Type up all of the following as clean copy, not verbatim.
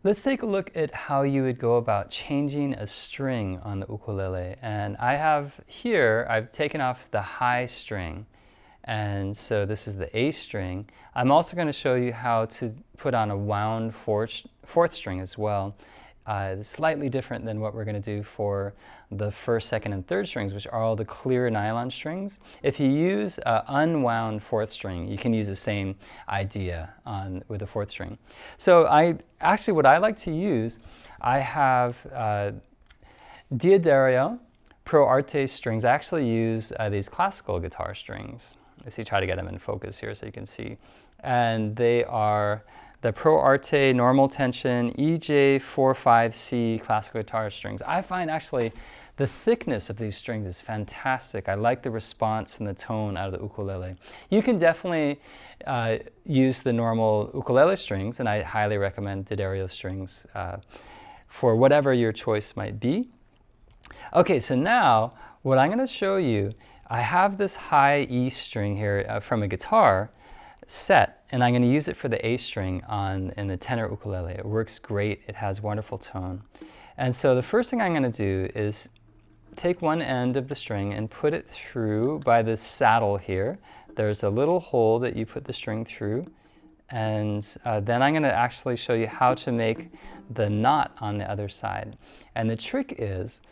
Let's take a look at how you would go about changing a string on the ukulele. And I have here, I've taken off the high string. And so this is the A string. I'm also going to show you how to put on a wound fourth string as well. It's slightly different than what we're going to do for the first, second, and third strings, which are all the clear nylon strings. If you use an unwound fourth string, you can use the same idea with the fourth string. So what I like to use, I have D'Addario Pro Arte strings. I actually use these classical guitar strings. Let's see, try to get them in focus here so you can see. And they are the Pro Arte normal tension EJ45C classical guitar strings. I find actually the thickness of these strings is fantastic. I like the response and the tone out of the ukulele. You can definitely use the normal ukulele strings, and I highly recommend D'Addario strings for whatever your choice might be. Okay, so now what I'm going to show you, I have this high E string here from a guitar set, and I'm going to use it for the A string in the tenor ukulele. It works great. It has wonderful tone. And so the first thing I'm going to do is take one end of the string and put it through by the saddle here. There's a little hole that you put the string through, and then I'm going to actually show you how to make the knot on the other side. And the trick is,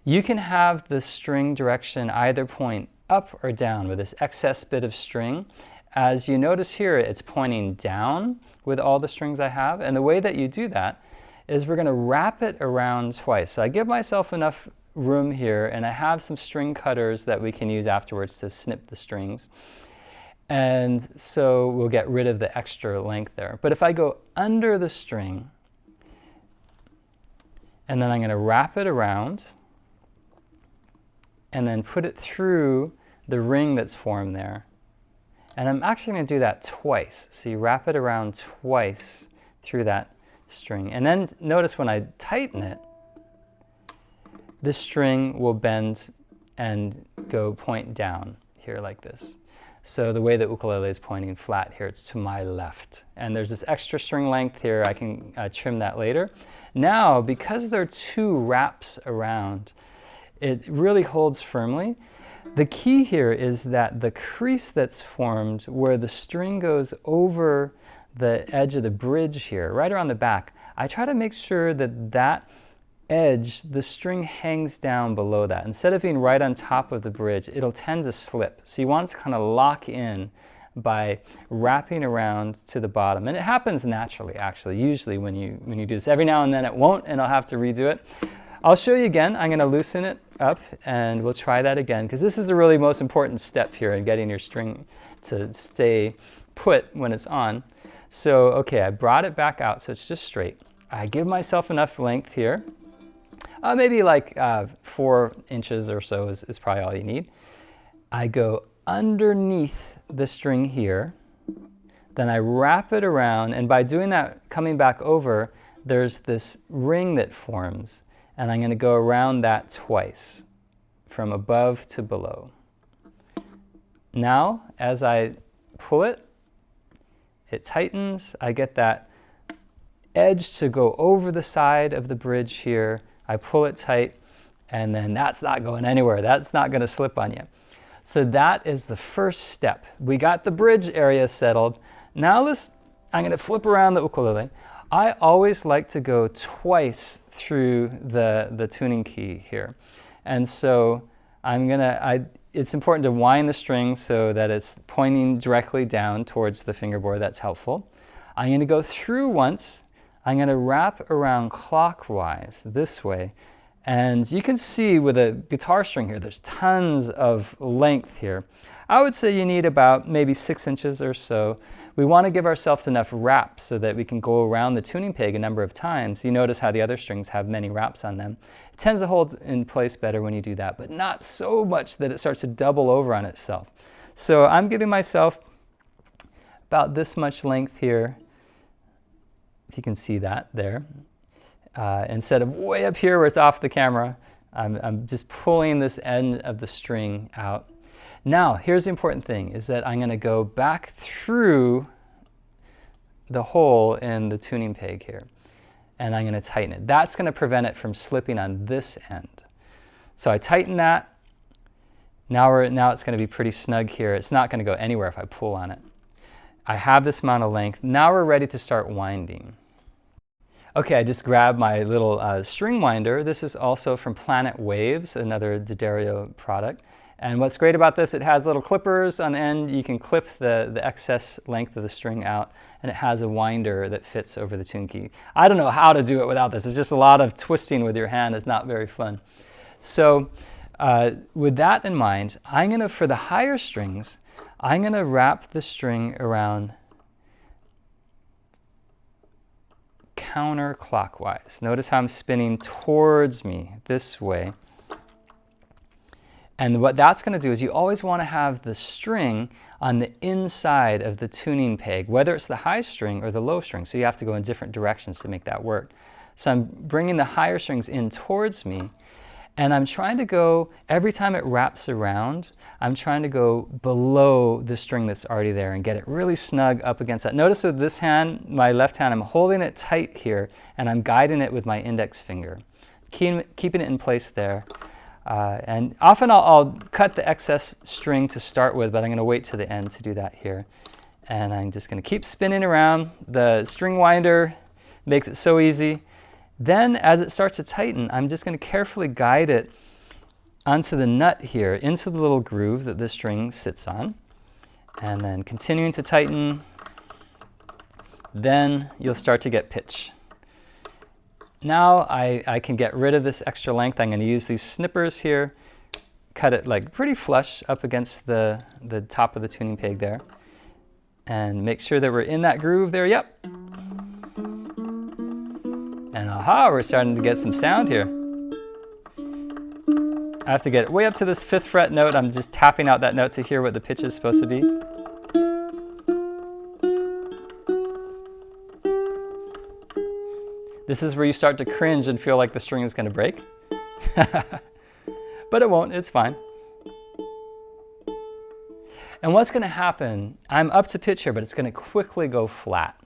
you can have the string direction either point up or down with this excess bit of string. As you notice here, it's pointing down with all the strings I have. And the way that you do that is we're going to wrap it around twice. So I give myself enough room here, and I have some string cutters that we can use afterwards to snip the strings. And so we'll get rid of the extra length there. But if I go under the string, and then I'm going to wrap it around, and then put it through the ring that's formed there. And I'm actually going to do that twice. So you wrap it around twice through that string. And then notice when I tighten it, this string will bend and go point down here like this. So the way the ukulele is pointing flat here, it's to my left. And there's this extra string length here. I can trim that later. Now, because there are two wraps around, it really holds firmly. The key here is that the crease that's formed where the string goes over the edge of the bridge here, right around the back, I try to make sure that that edge, the string hangs down below that. Instead of being right on top of the bridge, it'll tend to slip. So you want to kind of lock in by wrapping around to the bottom. And it happens naturally, actually, usually when you do this. Every now and then it won't, and I'll have to redo it. I'll show you again. I'm going to loosen it up, and we'll try that again, because this is the really most important step here in getting your string to stay put when it's on. So, okay, I brought it back out so it's just straight. I give myself enough length here. Maybe like 4 inches or so is probably all you need. I go underneath the string here, then I wrap it around, and by doing that, coming back over, there's this ring that forms. And I'm going to go around that twice, from above to below. Now, as I pull it, it tightens. I get that edge to go over the side of the bridge here. I pull it tight, and then that's not going anywhere. That's not going to slip on you. So that is the first step. We got the bridge area settled. Now I'm going to flip around the ukulele. I always like to go twice through the tuning key here. And so it's important to wind the string so that it's pointing directly down towards the fingerboard. That's helpful. I'm going to go through once. I'm going to wrap around clockwise this way. And you can see with a guitar string here, there's tons of length here. I would say you need about maybe 6 inches or so. We want to give ourselves enough wraps so that we can go around the tuning peg a number of times. You notice how the other strings have many wraps on them. It tends to hold in place better when you do that, but not so much that it starts to double over on itself. So I'm giving myself about this much length here, if you can see that there. Instead of way up here where it's off the camera, I'm just pulling this end of the string out. Now, here's the important thing, is that I'm going to go back through the hole in the tuning peg here. and I'm going to tighten it. That's going to prevent it from slipping on this end. So I tighten that. Now it's going to be pretty snug here. It's not going to go anywhere if I pull on it. I have this amount of length. Now we're ready to start winding. Okay, I just grabbed my little string winder. This is also from Planet Waves, another D'Addario product. And what's great about this, it has little clippers on the end. You can clip the excess length of the string out, and it has a winder that fits over the tune key. I don't know how to do it without this. It's just a lot of twisting with your hand. It's not very fun. So with that in mind, I'm going to, for the higher strings, I'm going to wrap the string around counterclockwise. Notice how I'm spinning towards me this way. And what that's going to do is you always want to have the string on the inside of the tuning peg, whether it's the high string or the low string. So you have to go in different directions to make that work. So I'm bringing the higher strings in towards me, and I'm trying to go, every time it wraps around, I'm trying to go below the string that's already there and get it really snug up against that. Notice with this hand, my left hand, I'm holding it tight here, and I'm guiding it with my index finger, keeping it in place there. And often I'll cut the excess string to start with, but I'm going to wait to the end to do that here. And I'm just going to keep spinning around. The string winder makes it so easy. Then as it starts to tighten, I'm just going to carefully guide it onto the nut here, into the little groove that the string sits on. And then continuing to tighten, then you'll start to get pitch. Now I can get rid of this extra length. I'm going to use these snippers here, cut it like pretty flush up against the top of the tuning peg there, and make sure that we're in that groove there. Yep. And aha, we're starting to get some sound here. I have to get way up to this 5th fret note. I'm just tapping out that note to hear what the pitch is supposed to be. This is where you start to cringe and feel like the string is going to break. But it won't, it's fine. And what's going to happen, I'm up to pitch here, but it's going to quickly go flat.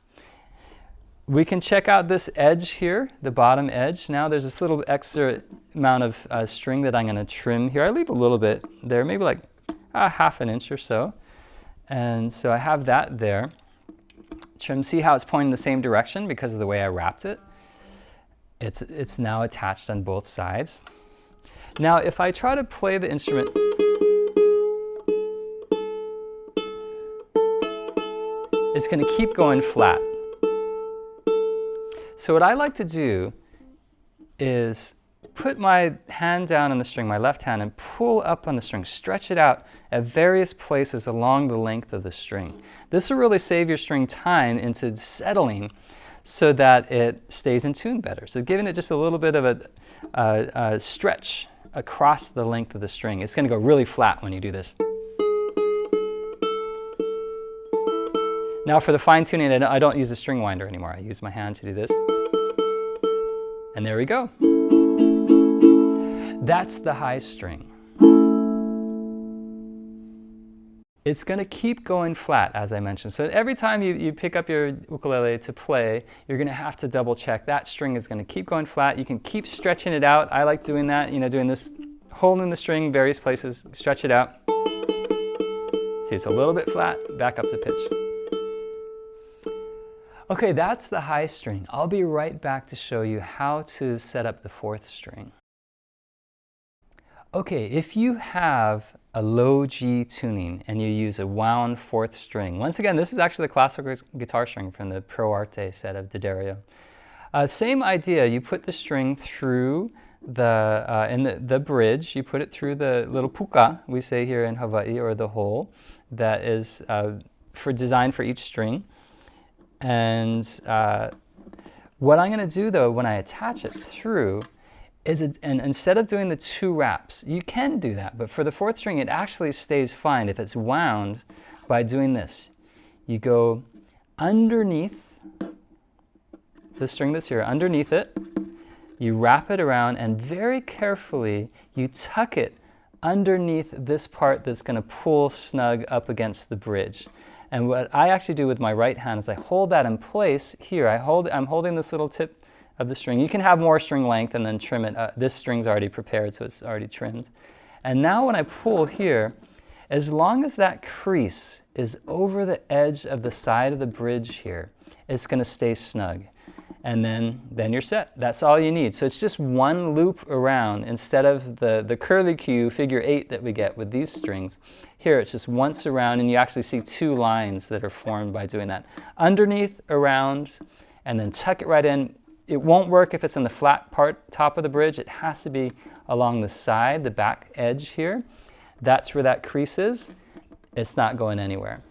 We can check out this edge here, the bottom edge. Now there's this little extra amount of string that I'm going to trim here. I leave a little bit there, maybe like ½ an inch or so. And so I have that there. Trim, see how it's pointing the same direction because of the way I wrapped it? It's now attached on both sides. Now if I try to play the instrument, it's going to keep going flat. So what I like to do is put my hand down on the string, my left hand, and pull up on the string, stretch it out at various places along the length of the string. This will really save your string time into settling so that it stays in tune better. So giving it just a little bit of a stretch across the length of the string. It's going to go really flat when you do this. Now for the fine tuning, I don't use a string winder anymore. I use my hand to do this. And there we go. That's the high string. It's going to keep going flat, as I mentioned. So every time you pick up your ukulele to play, you're going to have to double check. That string is going to keep going flat. You can keep stretching it out. I like doing that, doing this, holding the string various places, stretch it out. See, it's a little bit flat, back up to pitch. Okay, that's the high string. I'll be right back to show you how to set up the 4th string. Okay, if you have a low G tuning and you use a wound 4th string, once again, this is actually the classical guitar string from the Pro Arte set of D'Addario. Same idea, you put the string through the bridge, you put it through the little puka, we say here in Hawaii, or the hole that is designed for each string. And what I'm going to do though, when I attach it through, and instead of doing the 2 wraps, you can do that, but for the 4th string, it actually stays fine if it's wound by doing this. You go underneath the string that's here, underneath it, you wrap it around, and very carefully, you tuck it underneath this part that's going to pull snug up against the bridge. And what I actually do with my right hand is I hold that in place here. I'm holding this little tip of the string. You can have more string length and then trim it. This string's already prepared, so it's already trimmed. And now when I pull here, as long as that crease is over the edge of the side of the bridge here, it's going to stay snug. And then you're set. That's all you need. So it's just one loop around instead of the curly Q figure 8 that we get with these strings. Here it's just once around, and you actually see two lines that are formed by doing that. Underneath, around, and then tuck it right in. It won't work if it's in the flat part, top of the bridge. It has to be along the side, the back edge here. That's where that crease is. It's not going anywhere.